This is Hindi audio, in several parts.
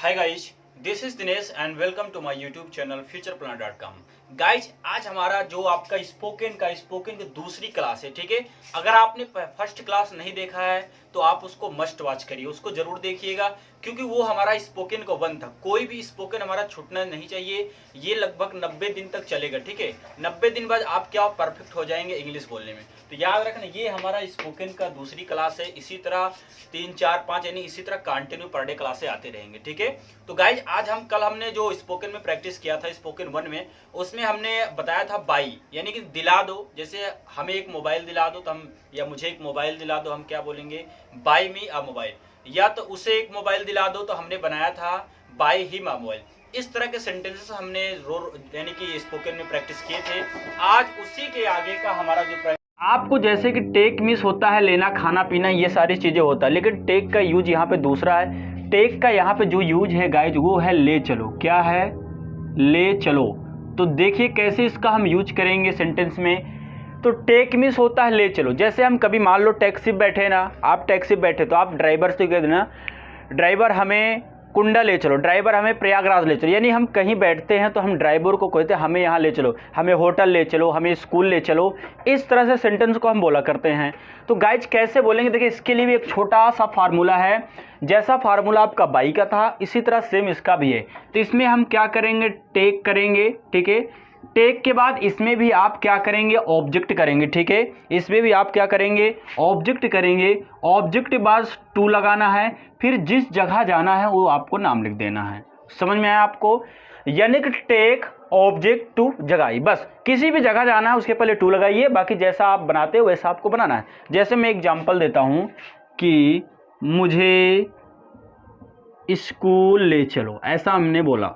Hi guys, this is Dinesh and welcome to my YouTube channel futureplan.com। Guys, आज हमारा जो आपका स्पोकन की दूसरी क्लास है, ठीक है। अगर आपने फर्स्ट क्लास नहीं देखा है तो आप उसको मस्ट वॉच करिए, उसको जरूर देखिएगा, क्योंकि वो हमारा स्पोकन का वन था। कोई भी स्पोकन हमारा छूटना नहीं चाहिए। ये लगभग 90 दिन तक चलेगा, ठीक है। 90 दिन बाद आप क्या परफेक्ट हो जाएंगे इंग्लिश बोलने में। तो याद रखना, ये हमारा स्पोकन का दूसरी क्लास है। इसी तरह 3, 4, 5 यानी इसी तरह कंटिन्यू पर डे क्लासे आते रहेंगे, ठीक है। तो गाइज, आज हमने जो स्पोकन में प्रैक्टिस किया था स्पोकन वन में, उसमें हमने बताया था बाई यानी कि दिला दो। जैसे हमें एक मोबाइल दिला दो तो हम, या मुझे एक मोबाइल दिला दो, हम क्या बोलेंगे, बाई मी अ मोबाइल। या तो उसे एक मोबाइल दिला दो तो हमने बनाया था बाई हिम अ मोबाइल। इस तरह के सेंटेंसेस हमने यानी कि स्पोकन में प्रैक्टिस किए थे। आज उसी के आगे का हमारा जो आपको जैसे कि टेक मिस होता है, लेना, खाना पीना, ये सारी चीजें होता है, लेकिन टेक का यूज यहाँ पे दूसरा है। टेक का यहाँ पे जो यूज है गाइज, वो है ले चलो। क्या है? ले चलो। तो देखिए कैसे इसका हम यूज करेंगे सेंटेंस में। तो टेक मिस होता है ले चलो। जैसे हम कभी मान लो टैक्सी बैठे ना, आप टैक्सी बैठे तो आप ड्राइवर से कह देना, ड्राइवर हमें कुंडा ले चलो, ड्राइवर हमें प्रयागराज ले चलो। यानी हम कहीं बैठते हैं तो हम ड्राइवर को कहते हैं हमें यहाँ ले चलो, हमें होटल ले चलो, हमें स्कूल ले चलो। इस तरह से सेंटेंस को हम बोला करते हैं। तो गाइज कैसे बोलेंगे, देखिए इसके लिए भी एक छोटा सा फार्मूला है। जैसा फार्मूला आपका बाई का था, इसी तरह सेम इसका भी है। तो इसमें हम क्या करेंगे, टेक करेंगे, ठीक है। टेक के बाद इसमें भी आप क्या करेंगे, ऑब्जेक्ट करेंगे, ठीक है। इसमें भी आप क्या करेंगे, ऑब्जेक्ट करेंगे। ऑब्जेक्ट के बाद टू लगाना है, फिर जिस जगह जाना है वो आपको नाम लिख देना है। समझ में आया आपको? यानी कि टेक, ऑब्जेक्ट, टू, जगह, बस किसी भी जगह जाना है उसके पहले टू लगाइए। बाकी जैसा आप बनाते हो वैसा आपको बनाना है। जैसे मैं एग्जांपल देता हूं कि मुझे स्कूल ले चलो, ऐसा हमने बोला,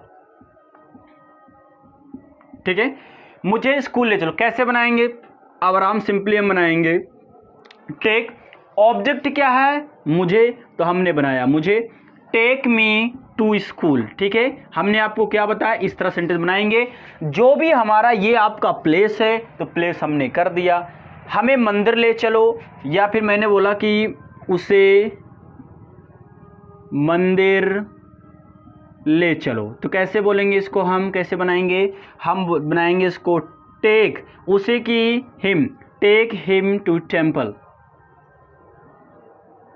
ठीक है। मुझे स्कूल ले चलो कैसे बनाएंगे, अब आराम सिंपली हम बनाएंगे। टेक, ऑब्जेक्ट क्या है, मुझे, तो हमने बनाया मुझे। टेक मी टू स्कूल, ठीक है। हमने आपको क्या बताया, इस तरह सेंटेंस बनाएंगे। जो भी हमारा ये आपका प्लेस है तो प्लेस हमने कर दिया। हमें मंदिर ले चलो, या फिर मैंने बोला कि उसे मंदिर ले चलो, तो कैसे बोलेंगे इसको, हम कैसे बनाएंगे, हम बनाएंगे इसको टेक, उसे की him, take him to temple.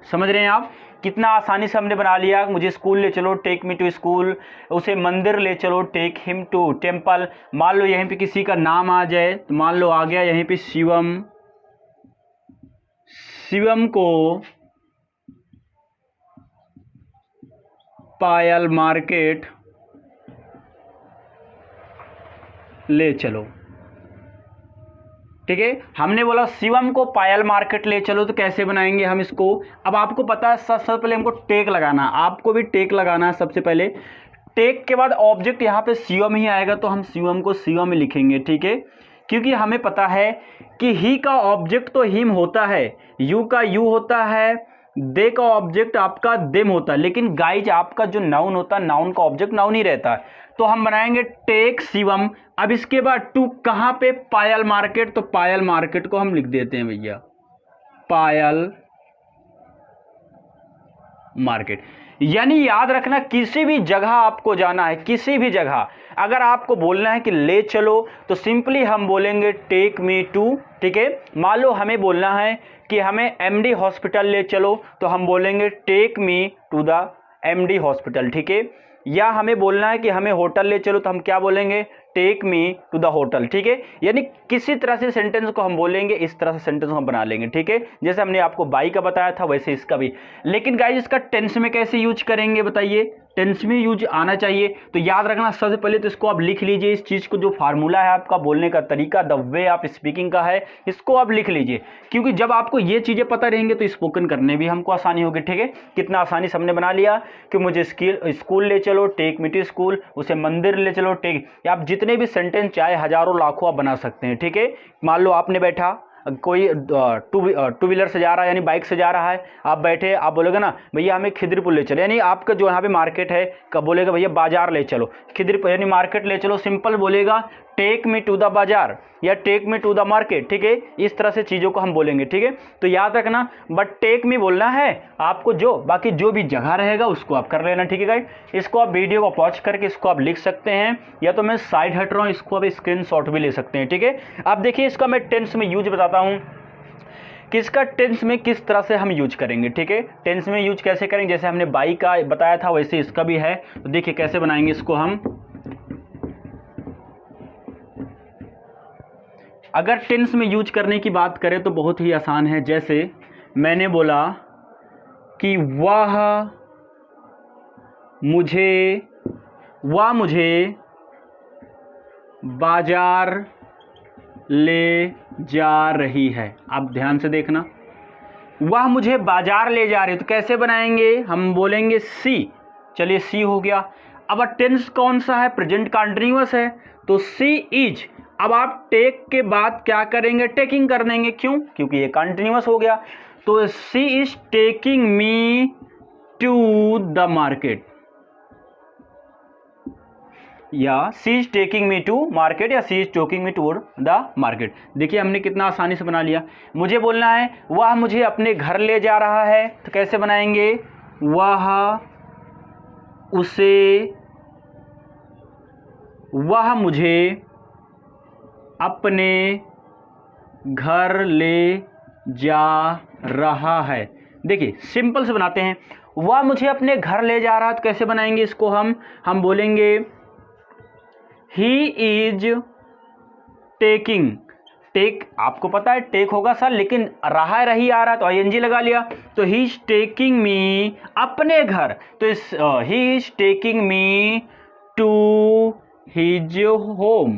समझ रहे हैं आप? कितना आसानी से हमने बना लिया। मुझे स्कूल ले चलो, टेक मी टू स्कूल, उसे मंदिर ले चलो, टेक हिम टू टेम्पल। मान लो यहीं पे किसी का नाम आ जाए, तो मान लो आ गया यहीं पे शिवम, शिवम को पायल मार्केट ले चलो, ठीक है। हमने बोला शिवम को पायल मार्केट ले चलो, तो कैसे बनाएंगे हम इसको। अब आपको पता है सबसे पहले हमको टेक लगाना, आपको भी टेक लगाना है। सबसे पहले टेक के बाद ऑब्जेक्ट यहाँ पे शिवम ही आएगा, तो हम शिवम को शिवम ही लिखेंगे, ठीक है। क्योंकि हमें पता है कि ही का ऑब्जेक्ट तो हिम होता है, यू का यू होता है, दे का ऑब्जेक्ट आपका देम होता है, लेकिन गाइज आपका जो नाउन होता है, नाउन का ऑब्जेक्ट नाउन ही रहता है। तो हम बनाएंगे टेक शिवम। अब इसके बाद टू कहां पे, पायल मार्केट, तो पायल मार्केट को हम लिख देते हैं भैया, पायल मार्केट। यानी याद रखना, किसी भी जगह आपको जाना है, किसी भी जगह अगर आपको बोलना है कि ले चलो, तो सिंपली हम बोलेंगे टेक मी टू, ठीक है। मान लो हमें बोलना है कि हमें एमडी हॉस्पिटल ले चलो, तो हम बोलेंगे take me to the MD hospital, ठीक है। या हमें बोलना है कि हमें होटल ले चलो, तो हम क्या बोलेंगे, take me to the hotel, ठीक है। यानी किसी तरह से सेंटेंस को हम बोलेंगे, इस तरह से सेंटेंस हम बना लेंगे, ठीक है। जैसे हमने आपको बाई का बताया था वैसे इसका भी। लेकिन गाइस इसका टेंस में कैसे यूज करेंगे बताइए, टेंस में यूज आना चाहिए। तो याद रखना, सबसे पहले तो इसको आप लिख लीजिए, इस चीज को, जो फार्मूला है आपका बोलने का तरीका, द वे आप स्पीकिंग का है, इसको आप लिख लीजिए। क्योंकि जब आपको ये चीजें पता रहेंगे तो स्पोकन करने भी हमको आसानी होगी, ठीक है। कितना आसानी से हमने बना लिया कि मुझे स्कूल ले चलो, टेक मी टू स्कूल, उसे मंदिर ले चलो, टेक। आप जितने भी सेंटेंस चाहे हजारों लाखों आप बना सकते हैं, ठीक है। मान लो आपने बैठा, कोई टू व्हीलर से जा रहा है, यानी बाइक से जा रहा है, आप बैठे, आप बोलोगे ना भैया हमें खिद्रपुर ले चलो, यानी आपका जो यहाँ पे मार्केट है, कब बोलेगा भैया बाजार ले चलो, खिद्रपुर यानी मार्केट ले चलो, सिंपल बोलेगा टेक मी टू द बाजार या take me to the market, ठीक है, इस तरह से चीज़ों को हम बोलेंगे, ठीक है। तो याद रखना, बट टेक मी बोलना है आपको, जो बाकी जो भी जगह रहेगा उसको आप कर लेना, ठीक है गाइस। इसको आप वीडियो को पॉज करके इसको आप लिख सकते हैं, या तो मैं साइड हट रहा हूँ, इसको आप स्क्रीनशॉट भी ले सकते हैं, ठीक है। अब देखिए इसका मैं टेंस में यूज बताता हूँ कि इसका टेंस में किस तरह से हम यूज करेंगे, ठीक है। टेंस में यूज कैसे करेंगे, जैसे हमने बाई का बताया था वैसे इसका भी है। तो देखिए कैसे बनाएंगे इसको हम। अगर टेंस में यूज करने की बात करें तो बहुत ही आसान है। जैसे मैंने बोला कि वह मुझे बाजार ले जा रही है। आप ध्यान से देखना, वह मुझे बाजार ले जा रही है, तो कैसे बनाएंगे, हम बोलेंगे सी। चलिए सी हो गया। अब टेंस कौन सा है, प्रेजेंट कंटीन्यूअस है, तो सी इज। अब आप टेक के बाद क्या करेंगे, टेकिंग कर देंगे, क्यों, क्योंकि ये कंटीन्यूअस हो गया। तो she is taking me to the market, या she is taking me to market, या she is taking me to the market. देखिए हमने कितना आसानी से बना लिया। मुझे बोलना है वह मुझे अपने घर ले जा रहा है, तो कैसे बनाएंगे, वह मुझे अपने घर ले जा रहा है। देखिए सिंपल से बनाते हैं, वह मुझे अपने घर ले जा रहा है, तो कैसे बनाएंगे इसको हम बोलेंगे ही इज टेकिंग। टेक आपको पता है टेक होगा सर, लेकिन रहा रही आ रहा तो आईएनजी लगा लिया, तो ही इज टेकिंग मी अपने घर, तो इस he is taking me to his home,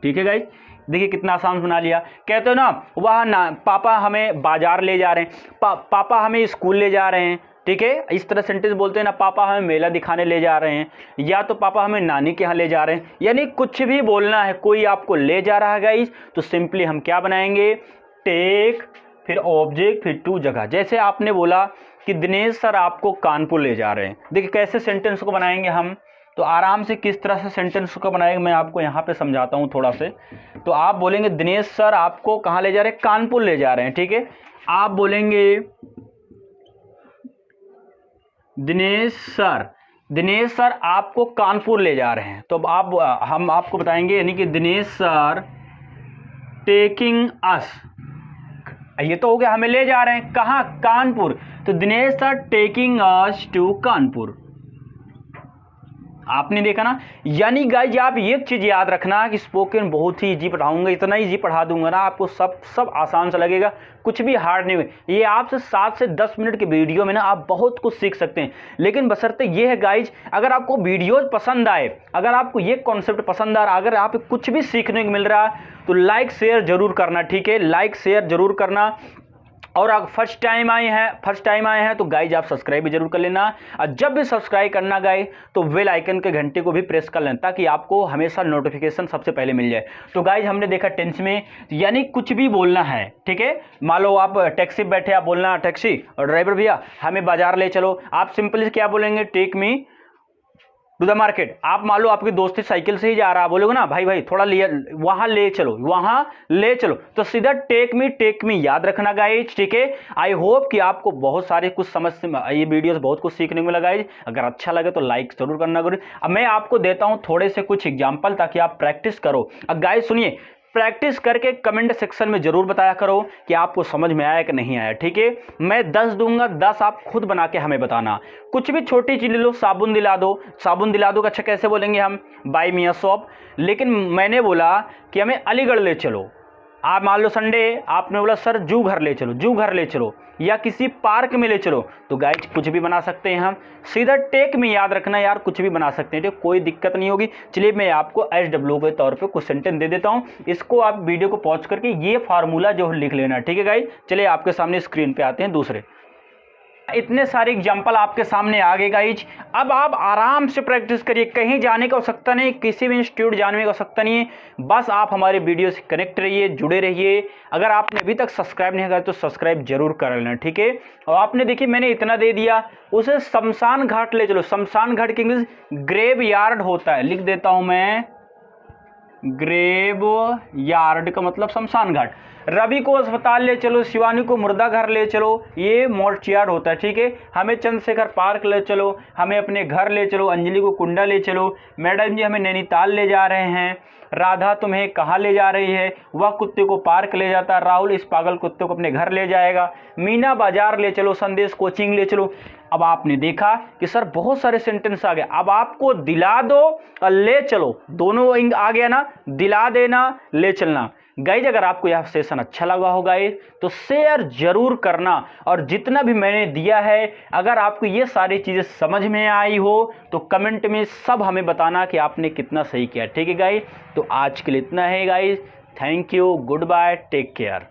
ठीक है गाइस। देखिए कितना आसान बना लिया। कहते हो ना वह ना पापा हमें बाजार ले जा रहे हैं, पापा हमें स्कूल ले जा रहे हैं, ठीक है, इस तरह सेंटेंस बोलते हैं ना, पापा हमें मेला दिखाने ले जा रहे हैं, या तो पापा हमें नानी के यहाँ ले जा रहे हैं, यानी कुछ भी बोलना है, कोई आपको ले जा रहा है गाइस, तो सिंपली हम क्या बनाएंगे, टेक, फिर ऑब्जेक्ट, फिर टू जगह। जैसे आपने बोला कि दिनेश सर आपको कानपुर ले जा रहे हैं, देखिए कैसे सेंटेंस को बनाएंगे हम, तो आराम से किस तरह से सेंटेंस को बनाएंगे मैं आपको यहाँ पे समझाता हूँ थोड़ा से। तो आप बोलेंगे दिनेश सर आपको कहाँ ले जा रहे हैं, कानपुर ले जा रहे हैं, ठीक है। आप बोलेंगे दिनेश सर आपको कानपुर ले जा रहे हैं, तो अब हम आपको बताएंगे, यानी कि दिनेश सर टेकिंग अस, ये तो हो गया हमें ले जा रहे हैं, कहाँ, कानपुर, तो Dinesh sir taking us to Kanpur. आपने देखा ना, यानी गाइज आप एक चीज याद रखना कि स्पोकन बहुत ही इजी पढ़ाऊंगा, इतना इजी पढ़ा दूंगा ना आपको, सब आसान सा लगेगा, कुछ भी हार्ड नहीं हुए। ये आपसे 7 से 10 मिनट के वीडियो में ना आप बहुत कुछ सीख सकते हैं, लेकिन बशर्ते ये है गाइज, अगर आपको वीडियो पसंद आए, अगर आपको ये कॉन्सेप्ट पसंद आ रहा, अगर आप कुछ भी सीखने को मिल रहा है, तो लाइक शेयर जरूर करना, ठीक है, लाइक शेयर जरूर करना। और अगर फर्स्ट टाइम आए हैं तो गाइज आप सब्सक्राइब भी जरूर कर लेना, और जब भी सब्सक्राइब करना गाइज तो बेल आइकन के घंटे को भी प्रेस कर लेना, ताकि आपको हमेशा नोटिफिकेशन सबसे पहले मिल जाए। तो गाइज हमने देखा टेंस में, यानी कुछ भी बोलना है, ठीक है। मान लो आप टैक्सी बैठे, आप बोलना टैक्सी और ड्राइवर भैया हमें बाजार ले चलो, आप सिंपली क्या बोलेंगे, take me to the market. आप मान लो आपकी दोस्ती साइकिल से ही जा रहा है, बोलोगे ना भाई थोड़ा वहां ले चलो, तो सीधा टेक मी याद रखना गाइज, ठीक है। आई होप कि आपको बहुत सारे कुछ समझ ये वीडियोस बहुत कुछ सीखने को मिला गाइज। अगर अच्छा लगे तो लाइक जरूर करना गाइज। अब मैं आपको देता हूं थोड़े से कुछ एग्जाम्पल, ताकि आप प्रैक्टिस करो। अब गाइज सुनिए, प्रैक्टिस करके कमेंट सेक्शन में जरूर बताया करो कि आपको समझ में आया कि नहीं आया, ठीक है। मैं 10 दूंगा, 10 आप खुद बना के हमें बताना। कुछ भी छोटी चीज ले लो, साबुन दिला दो, अच्छा कैसे बोलेंगे हम, बाय मी अ शॉप। लेकिन मैंने बोला कि हमें अलीगढ़ ले चलो, आप मान लो संडे आपने बोला सर जू घर ले चलो, या किसी पार्क में ले चलो, तो गाइज कुछ भी बना सकते हैं हम। सीधा टेक में याद रखना यार, कुछ भी बना सकते हैं, कोई दिक्कत नहीं होगी। चलिए मैं आपको SW के तौर पे कुछ सेंटेंस दे देता हूं, इसको आप वीडियो को पॉज करके ये फार्मूला जो लिख लेना, ठीक है गाइज। चलिए आपके सामने स्क्रीन पे आते हैं दूसरे। इतने सारे एग्जाम्पल आपके सामने आ गए गाइज। अब आप आराम से प्रैक्टिस करिए, कहीं जाने की आवश्यकता नहीं, किसी भी इंस्टीट्यूट जाने की आवश्यकता नहीं है, बस आप हमारे वीडियो से कनेक्ट रहिए, जुड़े रहिए। अगर आपने अभी तक सब्सक्राइब नहीं किया तो सब्सक्राइब जरूर कर लेना, ठीक है। और आपने देखिए मैंने इतना दे दिया, उसे शमशान घाट ले चलो। शमशान घाट की इंग्लिश ग्रेव यार्ड होता है, लिख देता हूं मैं ग्रेव यार्ड का मतलब शमशान घाट। रवि को अस्पताल ले चलो, शिवानी को मुर्दा घर ले चलो, ये मॉर्चयार्ड होता है, ठीक है। हमें चंद्रशेखर पार्क ले चलो, हमें अपने घर ले चलो, अंजलि को कुंडा ले चलो, मैडम जी हमें नैनीताल ले जा रहे हैं, राधा तुम्हें कहाँ ले जा रही है, वह कुत्ते को पार्क ले जाता, राहुल इस पागल कुत्ते को अपने घर ले जाएगा, मीना बाजार ले चलो, संदेश कोचिंग ले चलो। अब आपने देखा कि सर बहुत सारे सेंटेंस आ गए। अब आपको दिला दो और ले चलो, दोनों इंग आ गया ना, दिला देना, ले चलना। गाइज अगर आपको यह सेशन अच्छा लगा हो गाइज तो शेयर जरूर करना, और जितना भी मैंने दिया है अगर आपको ये सारी चीज़ें समझ में आई हो तो कमेंट में सब हमें बताना कि आपने कितना सही किया, ठीक है गाइज। तो आज के लिए इतना है guys, thank you, good bye, take care.